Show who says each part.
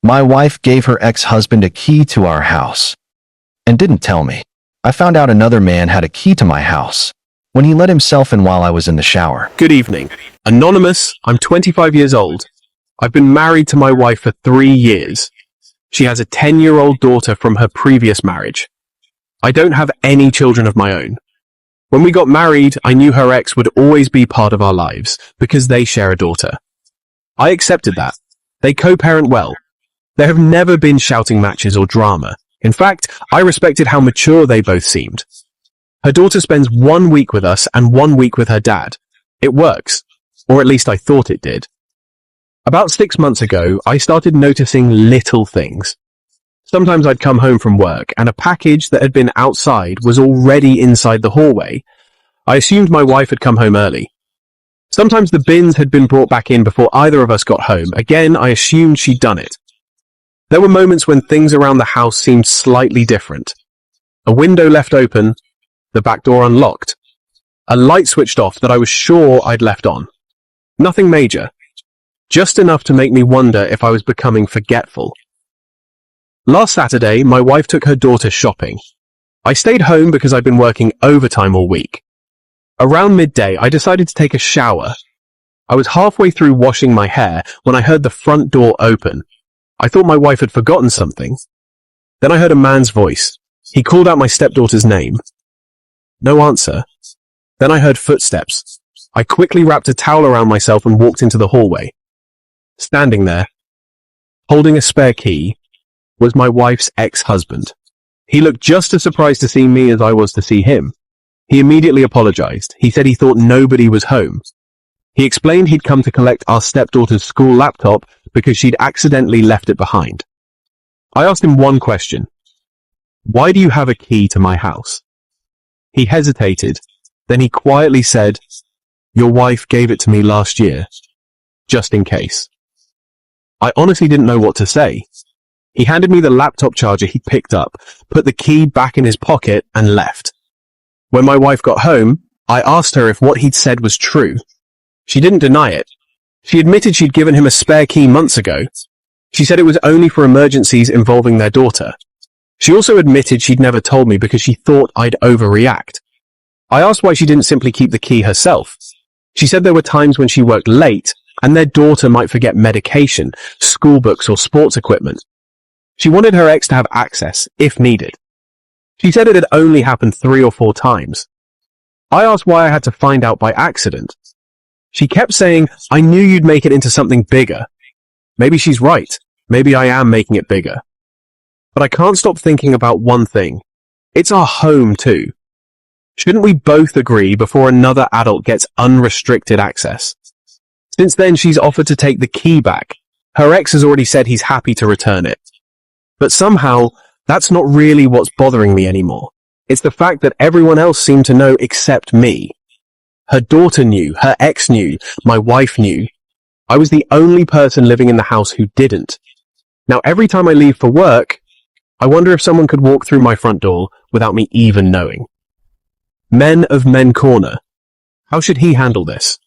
Speaker 1: My wife gave her ex-husband a key to our house and didn't tell me. I found out another man had a key to my house when he let himself in while I was in the shower.
Speaker 2: Good evening. Anonymous, I'm 25 years old. I've been married to my wife for 3 years. She has a 10-year-old daughter from her previous marriage. I don't have any children of my own. When we got married, I knew her ex would always be part of our lives because they share a daughter. I accepted that. They co-parent well. There have never been shouting matches or drama. In fact, I respected how mature they both seemed. Her daughter spends 1 week with us and 1 week with her dad. It works, or at least I thought it did. About 6 months ago, I started noticing little things. Sometimes I'd come home from work and a package that had been outside was already inside the hallway. I assumed my wife had come home early. Sometimes the bins had been brought back in before either of us got home. Again, I assumed she'd done it. There were moments when things around the house seemed slightly different. A window left open, the back door unlocked, a light switched off that I was sure I'd left on. Nothing major, just enough to make me wonder if I was becoming forgetful. Last Saturday, my wife took her daughter shopping. I stayed home because I'd been working overtime all week. Around midday, I decided to take a shower. I was halfway through washing my hair when I heard the front door open. I thought my wife had forgotten something. Then I heard a man's voice. He called out my stepdaughter's name. No answer. Then I heard footsteps. I quickly wrapped a towel around myself and walked into the hallway. Standing there, holding a spare key, was my wife's ex-husband. He looked just as surprised to see me as I was to see him. He immediately apologized. He said he thought nobody was home. He explained he'd come to collect our stepdaughter's school laptop because she'd accidentally left it behind. I asked him one question. Why do you have a key to my house? He hesitated. Then he quietly said, your wife gave it to me last year, just in case. I honestly didn't know what to say. He handed me the laptop charger he'd picked up, put the key back in his pocket, and left. When my wife got home, I asked her if what he'd said was true. She didn't deny it. She admitted she'd given him a spare key months ago. She said it was only for emergencies involving their daughter. She also admitted she'd never told me because she thought I'd overreact. I asked why she didn't simply keep the key herself. She said there were times when she worked late and their daughter might forget medication, school books, or sports equipment. She wanted her ex to have access, if needed. She said it had only happened 3 or 4 times. I asked why I had to find out by accident. She kept saying, I knew you'd make it into something bigger. Maybe she's right. Maybe I am making it bigger. But I can't stop thinking about one thing. It's our home too. Shouldn't we both agree before another adult gets unrestricted access? Since then, she's offered to take the key back. Her ex has already said he's happy to return it. But somehow, that's not really what's bothering me anymore. It's the fact that everyone else seemed to know except me. Her daughter knew, her ex knew, my wife knew. I was the only person living in the house who didn't. Now every time I leave for work, I wonder if someone could walk through my front door without me even knowing. Men of Men Corner. How should he handle this?